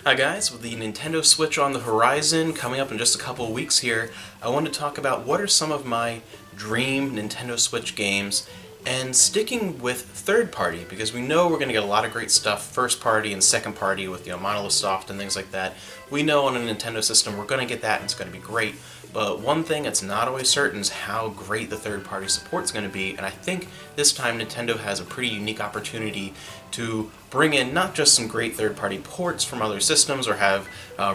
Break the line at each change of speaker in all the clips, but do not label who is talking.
Hi guys, with the Nintendo Switch on the horizon coming up in just a couple of weeks here, I want to talk about what are some of my dream Nintendo Switch games, and sticking with third party because we know we're going to get a lot of great stuff first party and second party with Monolith Soft and things like that. We know on a Nintendo system we're going to get that and it's going to be great. But one thing that's not always certain is how great the third-party support is going to be, and I think this time Nintendo has a pretty unique opportunity to bring in not just some great third-party ports from other systems or have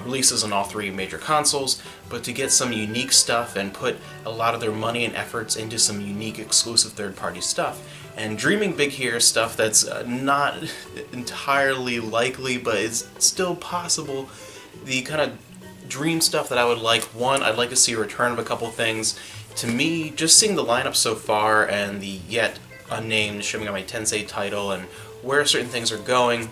releases on all three major consoles, but to get some unique stuff and put a lot of their money and efforts into some unique exclusive third-party stuff. And dreaming big here is stuff that's not entirely likely, but is still possible. The kind of dream stuff that I would like, one, I'd like to see a return of a couple things. To me, just seeing the lineup so far and the yet unnamed Shin Megami Tensei title and where certain things are going,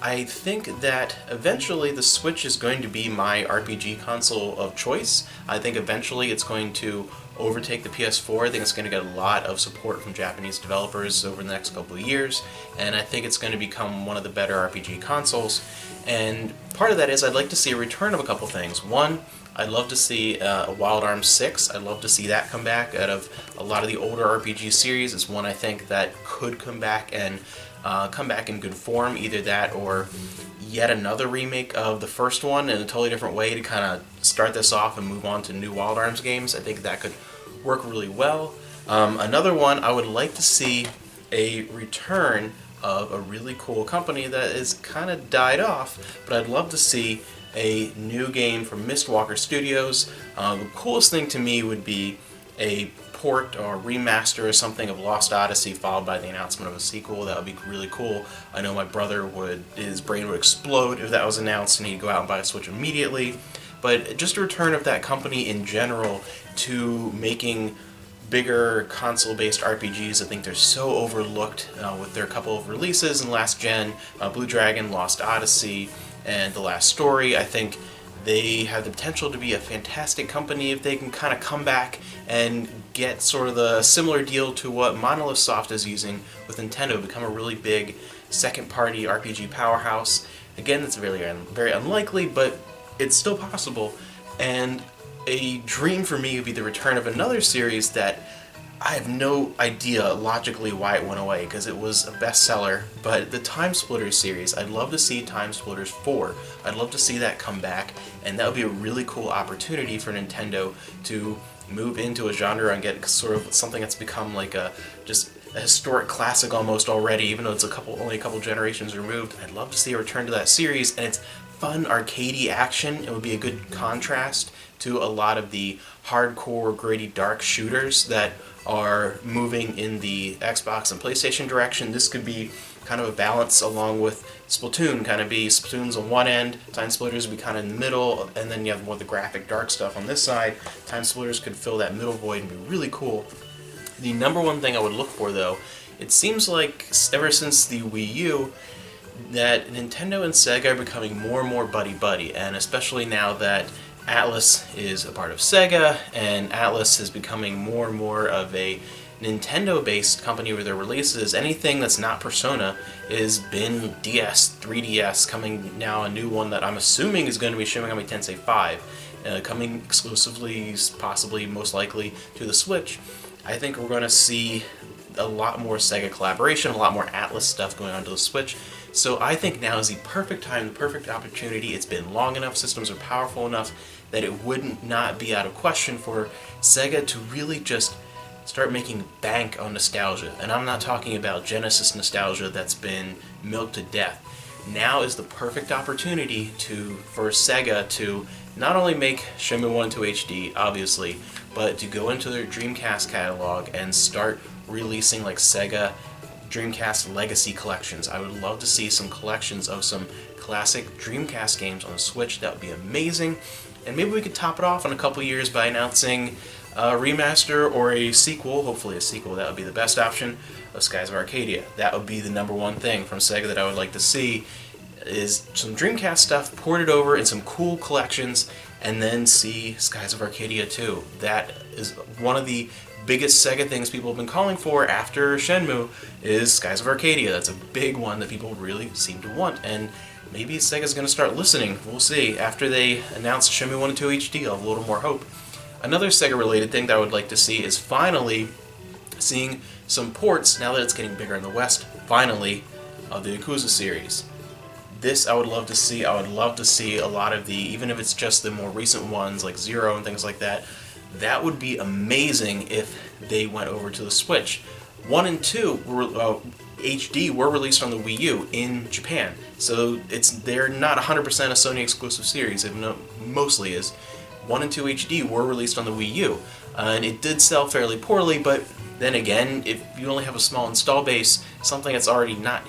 I think that eventually the Switch is going to be my RPG console of choice. I think eventually it's going to overtake the PS4. I think it's going to get a lot of support from Japanese developers over the next couple of years, and I think it's going to become one of the better RPG consoles. And part of that is I'd like to see a return of a couple things. One, I'd love to see a Wild Arms 6. I'd love to see that come back out of a lot of the older RPG series. It's one I think that could come back and come back in good form. Either that or yet another remake of the first one in a totally different way to kind of start this off and move on to new Wild Arms games. I think that could work really well. Another one, I would like to see a return of a really cool company that is kind of died off, but I'd love to see a new game from Mistwalker Studios. The coolest thing to me would be a port or remaster or something of Lost Odyssey followed by the announcement of a sequel. That would be really cool. I know my brother his brain would explode if that was announced and he'd go out and buy a Switch immediately. But just a return of that company in general to making bigger console-based RPGs. I think they're so overlooked with their couple of releases in last gen, Blue Dragon, Lost Odyssey, and The Last Story. I think they have the potential to be a fantastic company if they can kind of come back and get sort of the similar deal to what Monolith Soft is using with Nintendo, become a really big second-party RPG powerhouse. Again, that's very, very unlikely, but it's still possible. And a dream for me would be the return of another series that I have no idea logically why it went away, because it was a bestseller, but the Time Splitters series, I'd love to see Time Splitters 4. I'd love to see that come back, and that would be a really cool opportunity for Nintendo to move into a genre and get sort of something that's become like just a historic classic almost already, even though it's only a couple generations removed. I'd love to see a return to that series, and it's fun arcadey action. It would be a good contrast to a lot of the hardcore, gritty, dark shooters that are moving in the Xbox and PlayStation direction. This could be kind of a balance along with Splatoon, kind of be Splatoon's on one end, Time Splitters would be kind of in the middle, and then you have more of the graphic dark stuff on this side. Time Splitters could fill that middle void and be really cool. The number one thing I would look for, though, it seems like ever since the Wii U, that Nintendo and Sega are becoming more and more buddy-buddy, and especially now that Atlus is a part of Sega, and Atlus is becoming more and more of a Nintendo-based company with their releases. Anything that's not Persona has been DS, 3DS, coming now a new one that I'm assuming is going to be Shin Megami Tensei 5, coming exclusively, possibly, most likely, to the Switch. I think we're going to see a lot more Sega collaboration, a lot more Atlus stuff going on to the Switch. So I think now is the perfect time, the perfect opportunity. It's been long enough, systems are powerful enough that it would not be out of question for Sega to really just start making bank on nostalgia. And I'm not talking about Genesis nostalgia that's been milked to death. Now is the perfect opportunity for Sega to not only make Shenmue 1 2 HD, obviously, but to go into their Dreamcast catalog and start releasing like Sega Dreamcast Legacy collections. I would love to see some collections of some classic Dreamcast games on the Switch. That would be amazing. And maybe we could top it off in a couple years by announcing a remaster or a sequel, hopefully a sequel, that would be the best option, of Skies of Arcadia. That would be the number one thing from Sega that I would like to see, is some Dreamcast stuff ported over in some cool collections, and then see Skies of Arcadia 2. That is one of the biggest Sega things people have been calling for after Shenmue is Skies of Arcadia. That's a big one that people really seem to want, and maybe Sega's going to start listening. We'll see. After they announced Shenmue 1 and 2 HD, I'll have a little more hope. Another Sega-related thing that I would like to see is finally seeing some ports, now that it's getting bigger in the West, finally, of the Yakuza series. This I would love to see. I would love to see a lot of the, even if it's just the more recent ones like Zero and things like that, that would be amazing if they went over to the Switch. 1 and 2 were, HD were released on the Wii U in Japan, so they're not 100% a Sony exclusive series, even though it mostly is. 1 and 2 HD were released on the Wii U, and it did sell fairly poorly, but then again, if you only have a small install base, something that's already not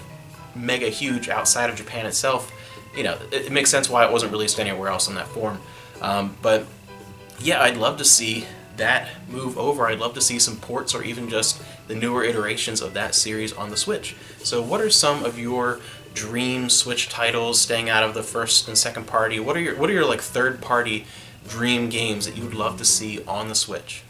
mega huge outside of Japan itself, you know, it makes sense why it wasn't released anywhere else in that form. But yeah, I'd love to see that move over. I'd love to see some ports or even just the newer iterations of that series on the Switch. So what are some of your dream Switch titles, staying out of the first and second party? What are your like third party dream games that you would love to see on the Switch?